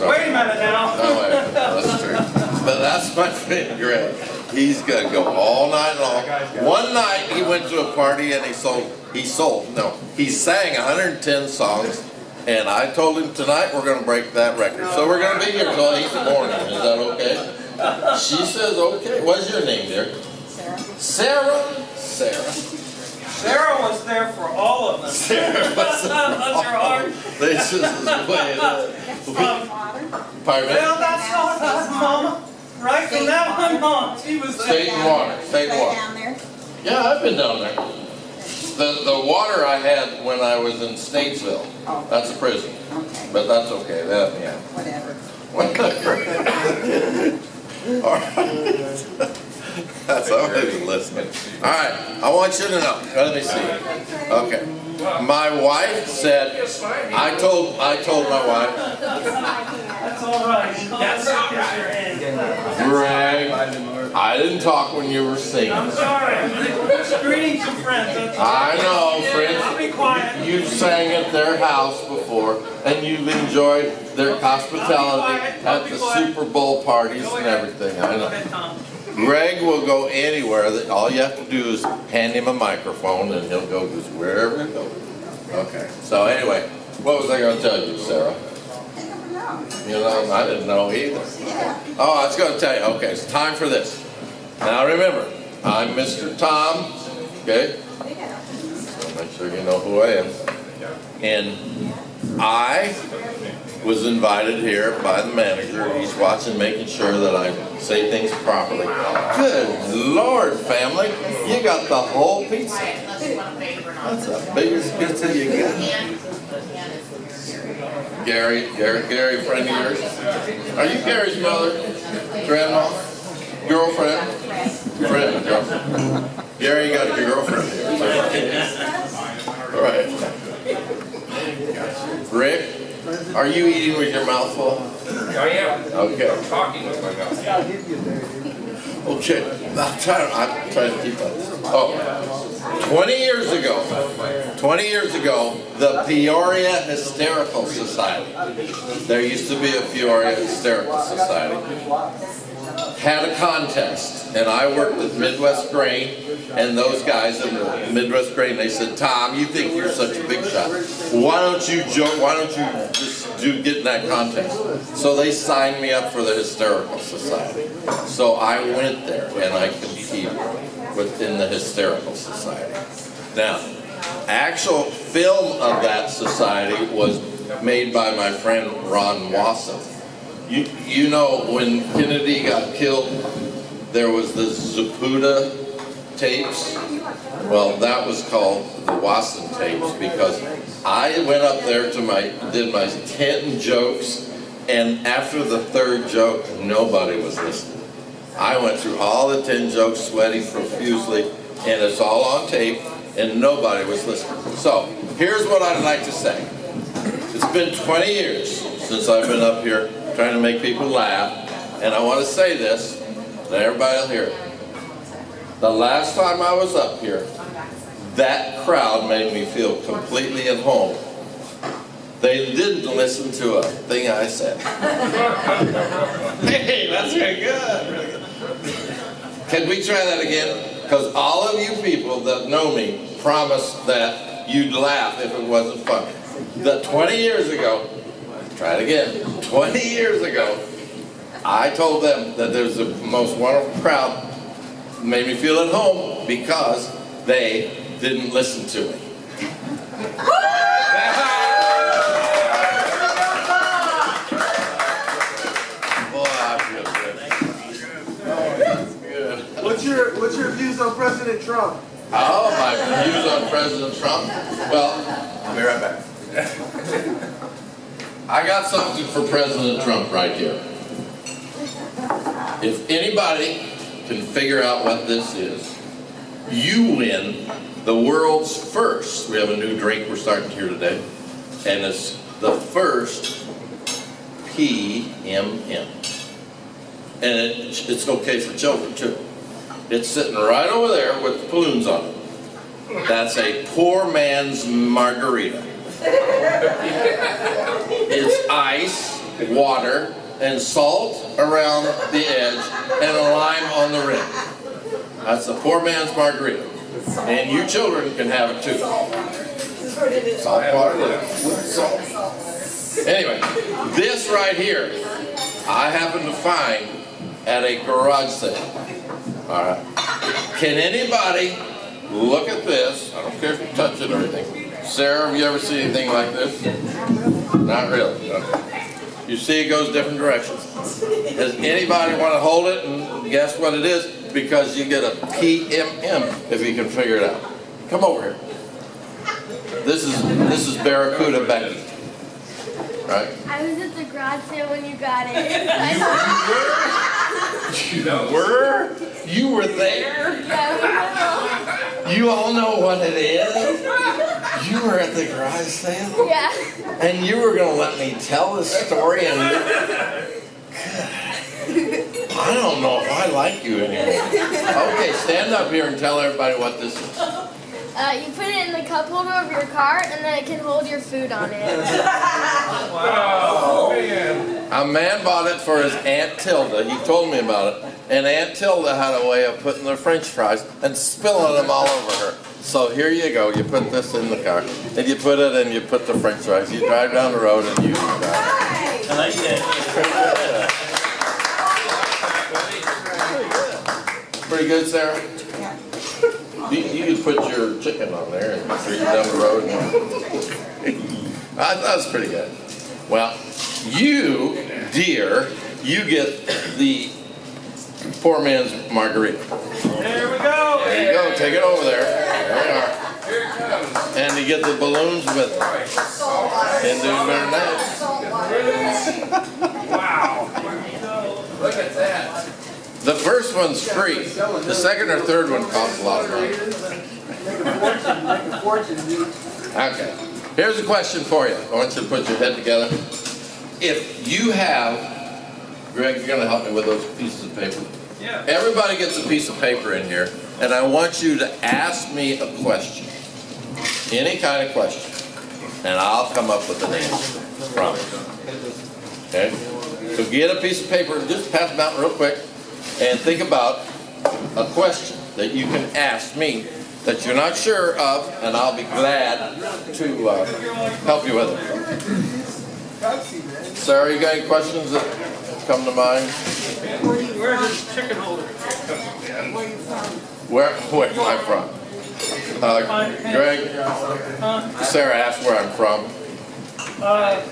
sorry. Wait a minute now. No, wait, no, that's true. But that's my friend Greg. He's gonna go all night long. One night he went to a party and he sang 110 songs. And I told him tonight we're gonna break that record. So we're gonna be here till 8 in the morning. Is that okay? She says okay. What's your name, dear? Sarah. Sarah. Sarah was there for all of them. Sarah was Bless her heart. This is the way it is. Pardon me? Well, that's not us, Mama. Right from that one on, she was there. State and water. State and water. Down there? Yeah, I've been down there. The water I had when I was in Statesville. Oh. That's a prison. Okay, But that's okay. That, yeah. whatever. All right. That's all right, listening. All right, I want you to know. Let me see. Okay. My wife said, I told my wife, That's all right. That's kiss your hand. Greg, I didn't talk when you were singing. I'm sorry. Greetings to friends. That's all. I know, friends. I'll be quiet. You've sang at their house before, and you've enjoyed their hospitality at the Super Bowl parties and everything. I Go know. ahead, Tom. Greg will go anywhere. All you have to do is hand him a microphone, and he'll go just wherever he goes. Okay. So anyway, what was I going to tell you, Sarah? I don't know. You know, I didn't know either. Yeah. Oh, I was going to tell you. Okay, it's time for this. Now remember, I'm Mr. Tom. Okay. Yeah. So make sure you know who I am. And I was invited here by the manager. He's watching, making sure that I say things properly. Good Lord, family. You got the whole pizza. That's the biggest pizza you got. Gary, a friend of yours? Are you Gary's mother? Grandma? Girlfriend? Friend, girlfriend. Gary, you got a girlfriend here. All right. Rick, are you eating with your mouth full? I am. Okay. I'm talking with my mouth. Okay. I'm trying to keep up. Oh, 20 years ago, the Peoria Hysterical Society, there used to be a Peoria Hysterical Society, had a contest, and I worked at Midwest Grain, and those guys in the Midwest Grain, they said, Tom, you think you're such a big shot. Why don't you just get in that contest? So they signed me up for the Hysterical Society. So I went there, and I competed within the Hysterical Society. Now, actual film of that society was made by my friend Ron Wasson. You know, when Kennedy got killed, there was the Zapruder tapes. Well, that was called the Wasson tapes because I went up there did my 10 jokes, and after the third joke, nobody was listening. I went through all the 10 jokes, sweating profusely, and it's all on tape, and nobody was listening. So, here's what I'd like to say. It's been 20 years since I've been up here trying to make people laugh, and I want to say this, and everybody will hear it. The last time I was up here, that crowd made me feel completely at home. They didn't listen to a thing I said. Hey, that's very good. Really good. Can we try that again? Because all of you people that know me promised that you'd laugh if it wasn't funny. That 20 years ago, try it again, 20 years ago, I told them that there was the most wonderful crowd, made me feel at home because they didn't listen to me. Boy, I feel good. What's your views on President Trump? Oh, my views on President Trump? Well, I'll be right back. I got something for President Trump right here. If anybody can figure out what this is, you win the world's first. We have a new drink we're starting here today, and it's the first PMM. And it's okay for children too. It's sitting right over there with balloons on it. That's a poor man's margarita. It's ice water, and salt around the edge, and a lime on the rim. That's a poor man's margarita. And you children can have it too. Salt water with salt. Anyway, this right here, I happened to find at a garage sale. All right. Can anybody look at this? I don't care if you touch it or anything. Sarah, have you ever seen anything like this? Not really. Okay. You see it goes different directions. Does anybody want to hold it and guess what it is? Because you get a PMM if you can figure it out. Come over here. This is Barracuda Becky. Right? I was at the garage sale when you got it. You were there? Yeah, You all know what it is? You were at the garage sale? yeah. And you were going to let me tell this story and... I don't know if I like you anymore. Okay, stand up here and tell everybody what this is. You put it in the cup holder of your car, and then it can hold your food on it. Wow, man. A man bought it for his Aunt Tilda. He told me about it. And Aunt Tilda had a way of putting the French fries and spilling them all over her. So here you go. You put this in the car. And you put it and you put the French fries. You drive down the road and you drive. I like that. Pretty good, Sarah? You could put your chicken on there and treat it down the road. That was pretty good. Well, you, dear, you get the poor man's margarita. There we go. There you go. Take it over there. There we are. And you get the balloons with it. And do better than that. Wow. Look at that. The first one's free. The second or third one costs a lot of money. Okay. Here's a question for you. I want you to put your head together. If you have, Greg, you're going to help me with those pieces of paper. Yeah. Everybody gets a piece of paper in here, and I want you to ask me a question. Any kind of question. And I'll come up with an answer. Promise. Okay? So get a piece of paper and just pass them out real quick. And think about a question that you can ask me that you're not sure of, and I'll be glad to help you with it. Sarah, you got any questions that come to mind? Where's this chicken holder? Where am I from? Greg, Sarah asked where I'm from.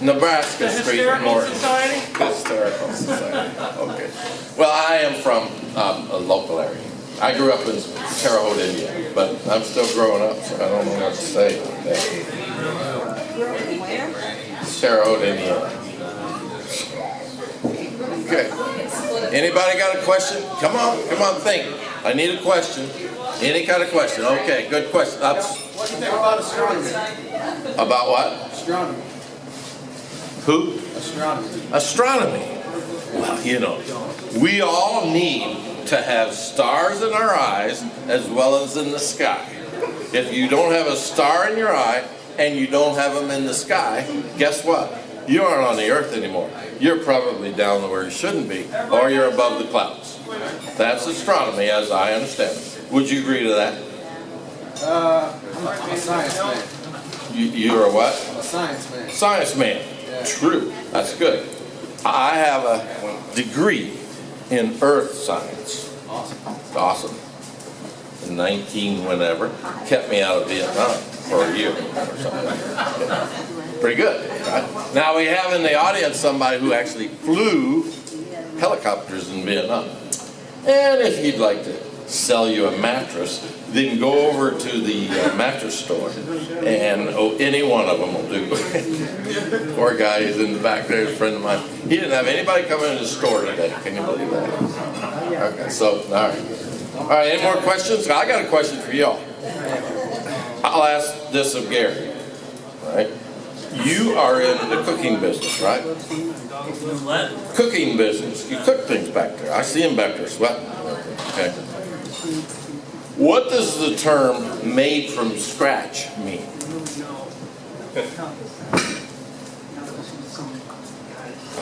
Nebraska The Street Hysterical North. Society? Hysterical Society. Okay. Well, I am from a local area. I grew up in Terre Haute, Indiana, but I'm still growing up, so I don't know what to say. Terre Haute, Indiana. Okay. Anybody got a question? Come on, think. I need a question. Any kind of question. Okay, good question. What do you think about astronomy? About what? Astronomy. Who? Astronomy. Astronomy. Well, you know, we all need to have stars in our eyes as well as in the sky. If you don't have a star in your eye and you don't have them in the sky, guess what? You aren't on the earth anymore. You're probably down where you shouldn't be, or you're above the clouds. That's astronomy as I understand it. Would you agree to that? I'm a science man. You're a what? A science man. Science man. True. That's good. I have a degree in earth science. Awesome. 19 whenever. Kept me out of Vietnam for a year or something. Pretty good. Right? Now we have in the audience somebody who actually flew helicopters in Vietnam. And if you'd like to sell you a mattress, then go over to the mattress store, and any one of them will do. Poor guy is in the back there, a friend of mine. He didn't have anybody come in his store today. Can you believe that? Okay, so, all right. All right, any more questions? I got a question for y'all. I'll ask this of Gary. All right? You are in the cooking business, right? What? Cooking business. You cook things back there. I see them back there sweating. Okay. What does the term "made from scratch" mean?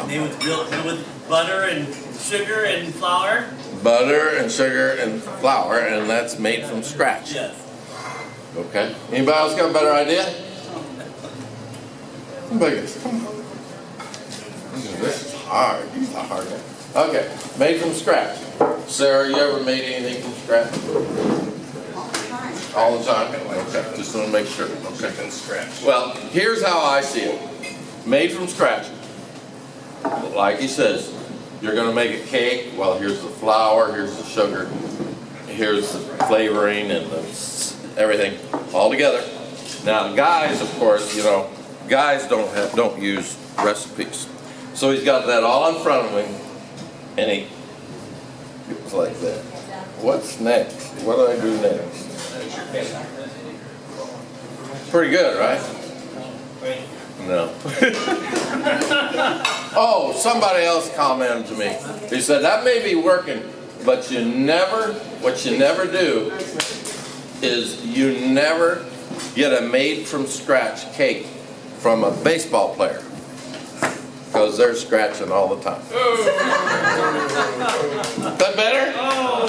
They was built with butter and sugar and flour. Butter and sugar and flour, and that's made from scratch. Yes. Okay. Anybody else got a better idea? Anybody else? Come on. This is hard. These are hard. Okay. Made from scratch. Sarah, you ever made anything from scratch? All the time. Okay. Just want to make sure. Okay. From scratch. Well, here's how I see it. Made from scratch. Like he says, you're going to make a cake. Well, here's the flour, here's the sugar, here's the flavoring and everything all together. Now, guys, of course, guys don't use recipes. So he's got that all in front of him, and he goes like that. What's next? What do I do next? Pretty good, right? No. Oh, somebody else commented to me. He said, that may be working, but what you never do is you never get a made from scratch cake from a baseball player. Because they're scratching all the time. Is that better? Oh,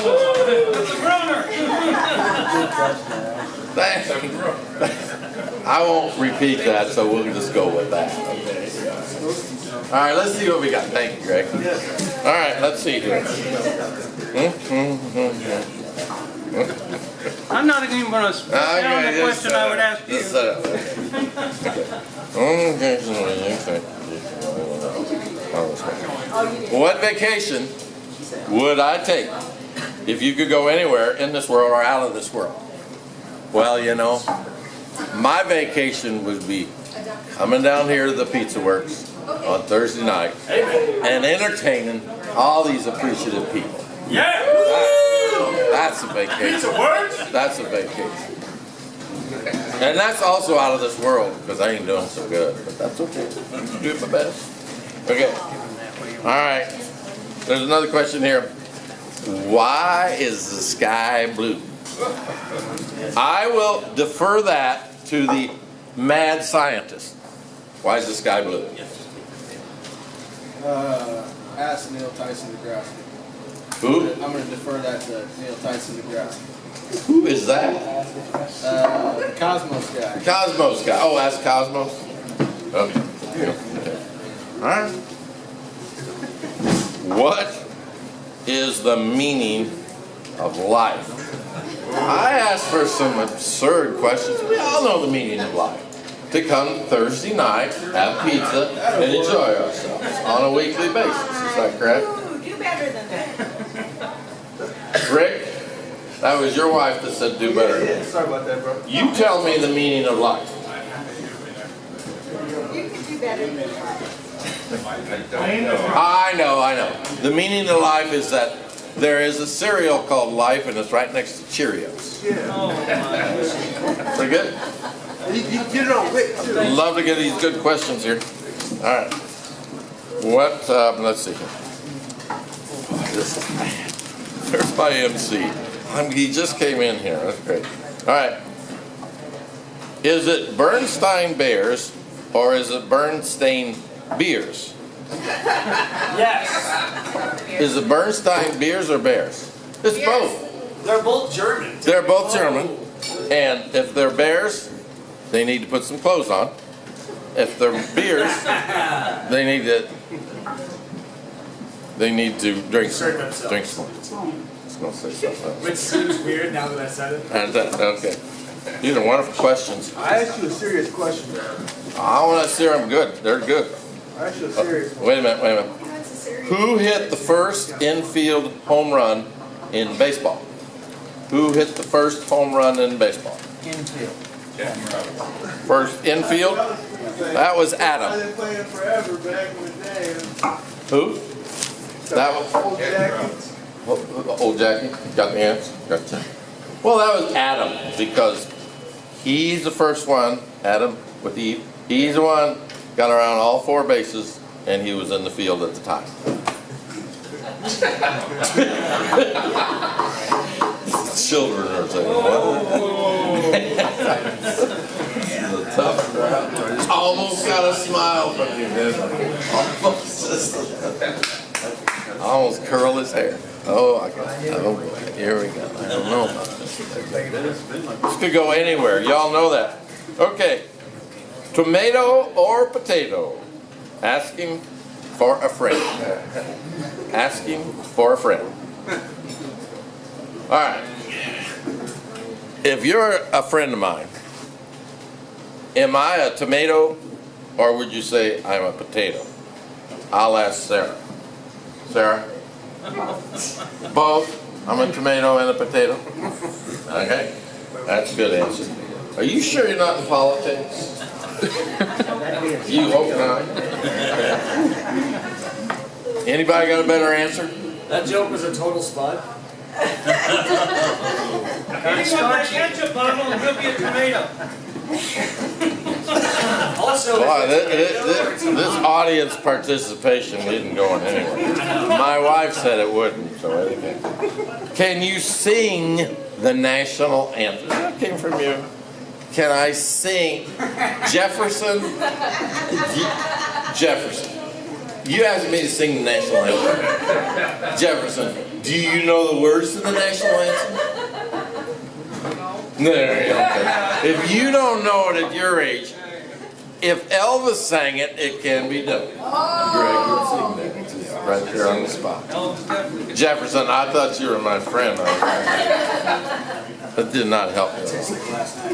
that's a runner. I won't repeat that, so we'll just go with that. All right, let's see what we got. Thank you, Greg. All right, let's see here. I'm not even going to expound the question I would ask you. Just set it there. What vacation would I take if you could go anywhere in this world or out of this world? Well, my vacation would be coming down here to the Pizza Works on Thursday night and entertaining all these appreciative people. Yeah! That's a vacation. Pizza Works? That's a vacation. And that's also out of this world because I ain't doing so good. But that's okay. I'm doing my best. Okay. All right. There's another question here. Why is the sky blue? I will defer that to the mad scientist. Why is the sky blue? Ask Neil Tyson DeGrasse. Who? I'm going to defer that to Neil Tyson DeGrasse. Who is that? Cosmos guy. Cosmos guy. Oh, that's Cosmos? Okay. All right. What is the meaning of life? I asked for some absurd questions. We all know the meaning of life. To come Thursday night, have pizza, and enjoy ourselves on a weekly basis. Is that correct? Ooh, do better than that. Rick, that was your wife that said do better. Yeah, sorry about that, bro. You tell me the meaning of life. You can do better than that. I know. The meaning of life is that there is a cereal called Life, and it's right next to Cheerios. Pretty good? You get it on quick, too. Love to get these good questions here. All right. What, let's see here. Oh, this is bad. There's my MC. He just came in here. That's great. All right. Is it Bernstein Bears or is it Bernstein Beers? Yes. Is it Bernstein Beers or Bears? It's both. They're both German. They're both German. And if they're bears, they need to put some clothes on. If they're beers, they need to drink some. It's gonna say something else. Which seems weird now that I said it. Okay. These are wonderful questions. I asked you a serious question. I want to see them good. They're good. I asked you a serious one. Wait a minute. Who hit the first infield home run in baseball? Who hit the first home run in baseball? Infield. First infield? That was Adam. I've been playing forever back in the day. Who? That was Old Jackets. Old Jackie. Got the answer? Gotcha. Well, that was Adam because he's the first one. Adam with Eve. He's the one got around all four bases, and he was in the field at the time. Children are saying, what? The tough crowd. Oh, almost got a smile from you, didn't I? Almost curl his hair. Oh, oh boy, here we go. I don't know about this. This could go anywhere. Y'all know that. Okay. Tomato or potato? Asking for a friend. Asking for a friend. All right. If you're a friend of mine, am I a tomato or would you say I'm a potato? I'll ask Sarah. Sarah? Both? I'm a tomato and a potato? Okay. That's a good answer. Are you sure you're not in politics? You hope not. Anybody got a better answer? That joke was a total spud. Anyone that ketchup bottle and he'll be a tomato. Also, Boy, this audience participation isn't going anywhere. My wife said it wouldn't, so okay. Can you sing the national anthem? That came from you. Can I sing Jefferson? Jefferson. You asked me to sing the national anthem. Jefferson, do you know the words to the national anthem? No, okay. If you don't know it at your age, if Elvis sang it, it can be done. Greg would sing that right there on the spot. Jefferson, I thought you were my friend. That did not help me.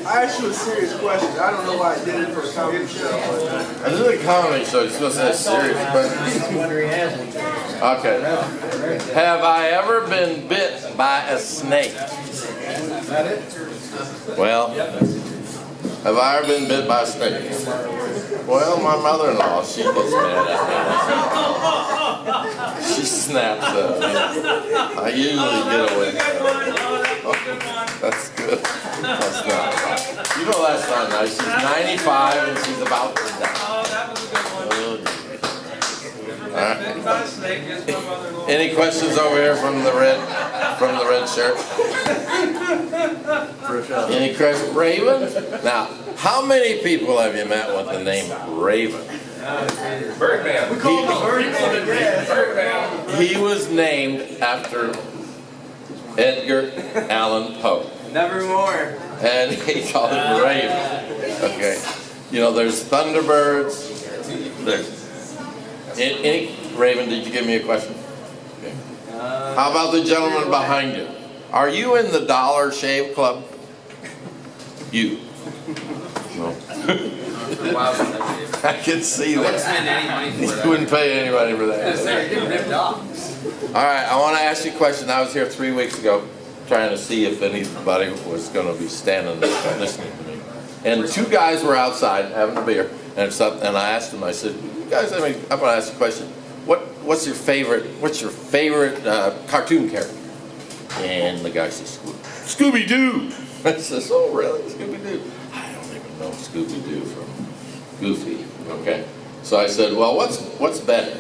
I asked you a serious question. I don't know why I did it for a comedy show. This is a comedy show. You're supposed to ask serious questions. Okay. Have I ever been bit by a snake? Well, have I ever been bit by a snake? Well, my mother-in-law, she gets mad at me. She snaps at me. I usually get away from it. That's good. That's not. You know that's not nice. She's 95 and she's about to die. Oh, that was a good one. All right. Bitten by a snake is my mother-in-law. Any questions over here from the red shirt? Any questions? Raven? Now, how many people have you met with the name Raven? Birdman. We call him Birdman. Birdman. He was named after Edgar Allan Poe. Nevermore. And he called him Raven. Okay. You know, there's Thunderbirds. There's any Raven, did you give me a question? Okay. How about the gentleman behind you? Are you in the Dollar Shave Club? You. No. I can see that. Spend any money for You that. wouldn't pay anybody for that. They're getting ripped off. All right, I want to ask you a question. I was here 3 weeks ago trying to see if anybody was going to be standing there listening to me. And two guys were outside having a beer, and I asked them, I said, you guys, I'm going to ask you a question. What's your favorite cartoon character? And the guy says, Scooby-Doo. I says, oh, really? Scooby-Doo? I don't even know Scooby-Doo from Goofy. Okay. So I said, well, what's better?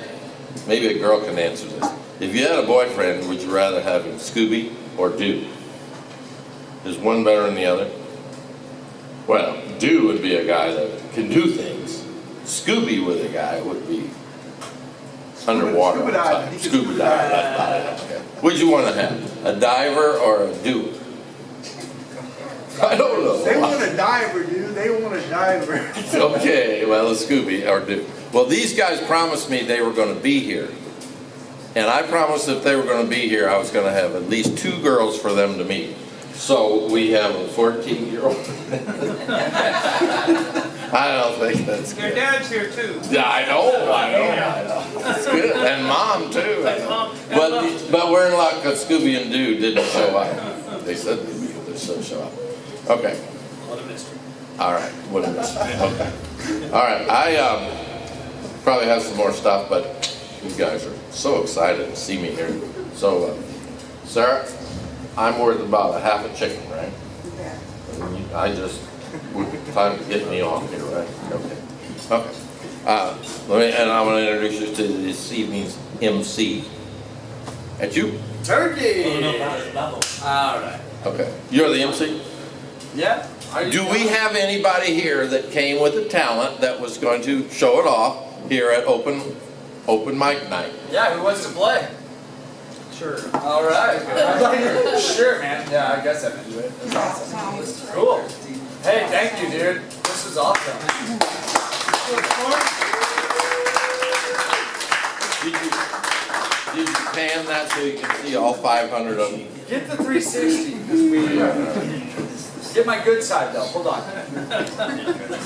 Maybe a girl can answer this. If you had a boyfriend, would you rather have him Scooby or Doo? Is one better than the other? Well, Doo would be a guy that can do things. Scooby with a guy would be underwater all the time. Scuba dive. That's about it. Okay. What'd you want to have? A diver or a doer? I don't know. They want a diver, dude. They want a diver. Okay, well, a Scooby or Doo. Well, these guys promised me they were going to be here. And I promised if they were going to be here, I was going to have at least 2 girls for them to meet. So we have a 14-year-old. I don't think that's Your good. dad's here too. Yeah, I know. That's good. And Mom, too. But we're in luck because Scooby and Doo didn't show up. They said they'd be here, they still show up. Okay. what a mystery. All right. What a mystery. Okay. All right. I probably have some more stuff, but you guys are so excited to see me here. So, Sarah, I'm worth about a half a chicken, right? I just, time to get me off here, right? Okay. Okay. And I'm going to introduce you to this evening's MC. That's you? Turkey! All right. Okay. You're the MC? Yeah. Do we have anybody here that came with a talent that was going to show it off here at open mic night? Yeah, who wants to play? Sure. All right. Sure, man. Yeah, I guess I can do it. That's awesome. Cool. Hey, thank you, dude. This is awesome. Did you pan that so you can see all 500 of them? Get the 360, because we, get my good side though, hold on.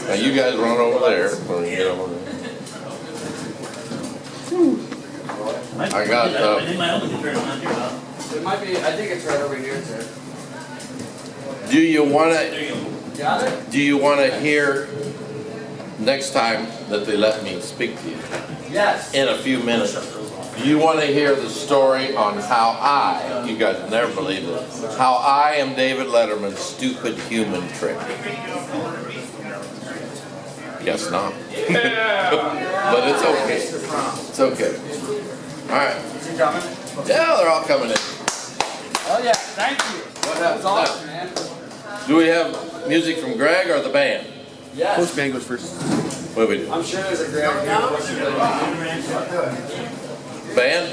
Now you guys run over there. So you get over there. I got It might be, I think it's right over here, sir. Do you want to? Got it? Do you want to hear next time that they let me speak to you Yes. in a few minutes? Do you want to hear the story on how I, you guys never believe this, how I am David Letterman's stupid human trick? Guess not. But it's okay. It's okay. All right. Is he coming? Yeah, they're all coming in. Oh yeah, thank you. What That was happens awesome, now? man. Do we have music from Greg or the band? Yes. Which band goes first? What do we do? I'm sure there's a great Band?